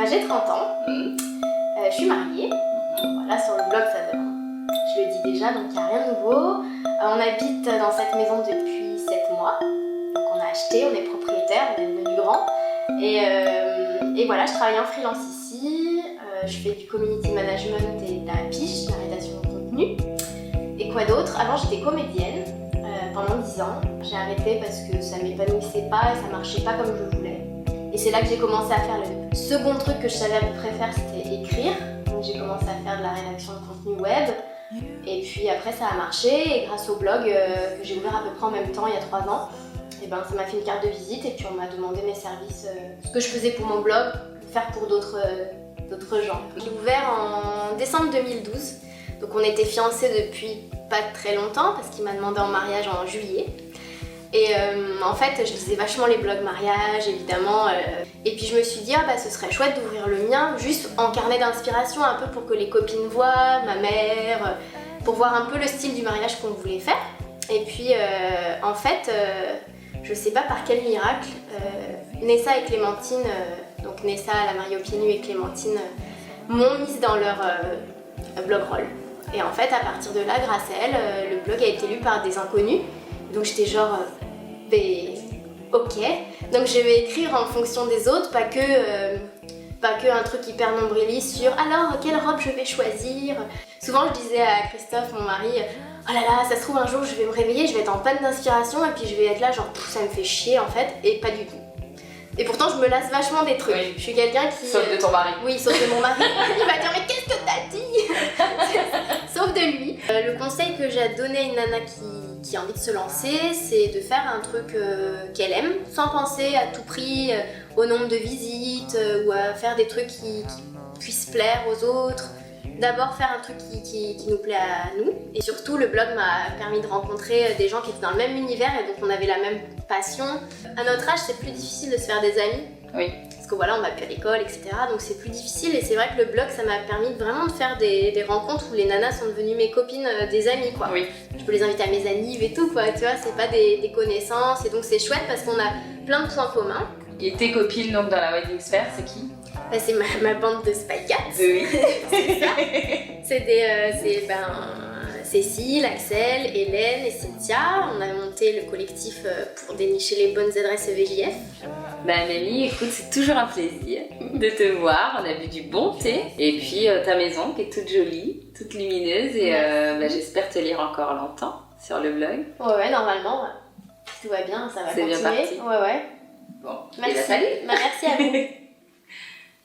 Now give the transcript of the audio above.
j'ai 30 ans, je suis mariée, voilà, sur le blog, je le dis déjà, donc il n'y a rien de nouveau. On habite dans cette maison depuis 7 mois, donc on a acheté, on est propriétaire, on est devenu grand. Et voilà, je travaille en freelance ici, je fais du community management et de la pitch, de la rédaction de contenu. Et quoi d'autre? Avant j'étais comédienne pendant 10 ans, j'ai arrêté parce que ça m'épanouissait pas et ça marchait pas comme je voulais. Et c'est là que j'ai commencé à faire le second truc que je savais à peu près faire, c'était écrire. Donc j'ai commencé à faire de la rédaction de contenu web. Et puis après ça a marché et grâce au blog que j'ai ouvert à peu près en même temps il y a 3 ans, et ben, ça m'a fait une carte de visite et puis on m'a demandé mes services, ce que je faisais pour mon blog, faire pour d'autres gens. J'ai ouvert en décembre 2012, donc on était fiancés depuis pas très longtemps parce qu'il m'a demandé en mariage en juillet. Et en fait je lisais vachement les blogs mariage évidemment, et puis je me suis dit ce serait chouette d'ouvrir le mien juste en carnet d'inspiration un peu pour que les copines voient, ma mère, pour voir un peu le style du mariage qu'on voulait faire. Et puis en fait je sais pas par quel miracle, Nessa et Clémentine, donc Nessa, la mariée aux pieds nus, et Clémentine m'ont mise dans leur blog roll. Et en fait à partir de là, grâce à elles, le blog a été lu par des inconnus. Donc j'étais genre, ok, donc je vais écrire en fonction des autres, pas que un truc hyper nombriliste sur alors quelle robe je vais choisir. Souvent je disais à Christophe, mon mari, oh là là, ça se trouve un jour je vais me réveiller, je vais être en panne d'inspiration et puis je vais être là genre ça me fait chier en fait, et pas du tout. Et pourtant je me lasse vachement des trucs, oui. Je suis quelqu'un qui... Sauf de ton mari. Oui, sauf de mon mari. Il va dire mais qu'est-ce que t'as dit? Sauf de lui. Le conseil que j'ai à donner à une nana qui a envie de se lancer, c'est de faire un truc qu'elle aime, sans penser à tout prix au nombre de visites ou à faire des trucs qui puissent plaire aux autres. D'abord faire un truc qui nous plaît à nous. Et surtout le blog m'a permis de rencontrer des gens qui étaient dans le même univers et donc on avait la même passion. À notre âge c'est plus difficile de se faire des amis. Oui. Parce que voilà, on va plus à l'école, etc. Donc c'est plus difficile et c'est vrai que le blog ça m'a permis vraiment de faire des rencontres où les nanas sont devenues mes copines, des amies quoi. Oui. Je peux les inviter à mes annives et tout quoi, tu vois, c'est pas des connaissances et donc c'est chouette parce qu'on a plein de points communs. Et tes copines donc dans la wedding sphere, c'est qui? C'est ma bande de Spy Cats. Oui. C'est ça. C'est Cécile, Axel, Hélène et Cynthia. On a monté le collectif pour dénicher les bonnes adresses VJF. Mamie, écoute, c'est toujours un plaisir de te voir. On a bu du bon thé. Et puis ta maison qui est toute jolie, toute lumineuse. Et j'espère te lire encore longtemps sur le blog. Ouais, normalement. Si tout va bien, ça va continuer. C'est bien parti. Ouais. Bon, merci. Salut. Merci à vous.